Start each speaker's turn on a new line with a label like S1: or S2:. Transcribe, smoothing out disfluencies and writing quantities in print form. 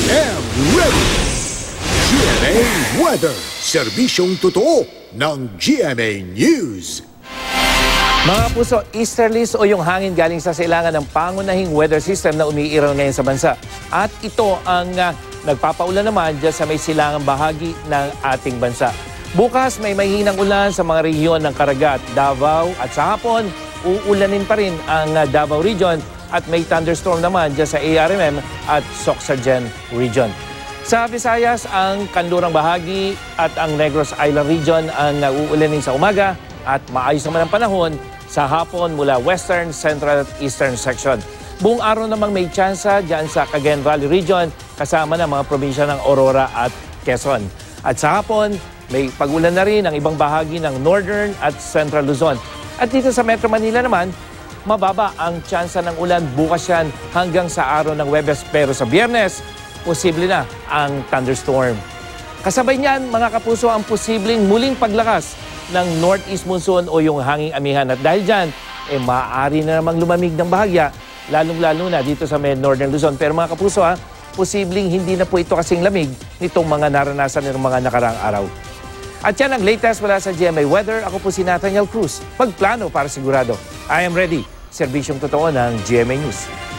S1: am ready! GMA Weather, serbisyong totoo ng GMA News.
S2: Mga puso, easterlies o yung hangin galing sa silangan ng pangunahing weather system na umiiral ngayon sa bansa. At ito ang nagpapaulan naman dyan sa may silangang bahagi ng ating bansa. Bukas may mahinang ulan sa mga rehiyon ng Caraga at Davao at sa hapon, uulanin pa rin ang Davao region at may thunderstorm naman dyan sa ARMM at Sorsogon region. Sa Visayas, ang kanlurang bahagi at ang Negros Island region ang uulanin sa umaga at maayos naman ang panahon sa hapon mula western, central at eastern section. Buong araw namang may tsansa dyan sa Cagayan Valley region kasama ng mga probinsya ng Aurora at Quezon. At sa hapon, may pagulan na rin ang ibang bahagi ng northern at central Luzon. At dito sa Metro Manila naman, mababa ang tsansa ng ulan bukas yan hanggang sa araw ng Huwebes. Pero sa Biyernes, posible na ang thunderstorm. Kasabay niyan, mga kapuso, ang posibleng muling paglakas ng northeast monsoon o yung hanging amihan. At dahil dyan, maaari na namang lumamig ng bahagya, lalong-lalo na dito sa may northern Luzon. Pero mga kapuso, posibleng hindi na po ito kasing lamig nitong mga naranasan ng mga nakaraang araw. At yan ang latest mula sa GMA Weather. Ako po si Nathaniel Cruz. Pagplano para sigurado. I am ready. Serbisyong totoo ng GMA News.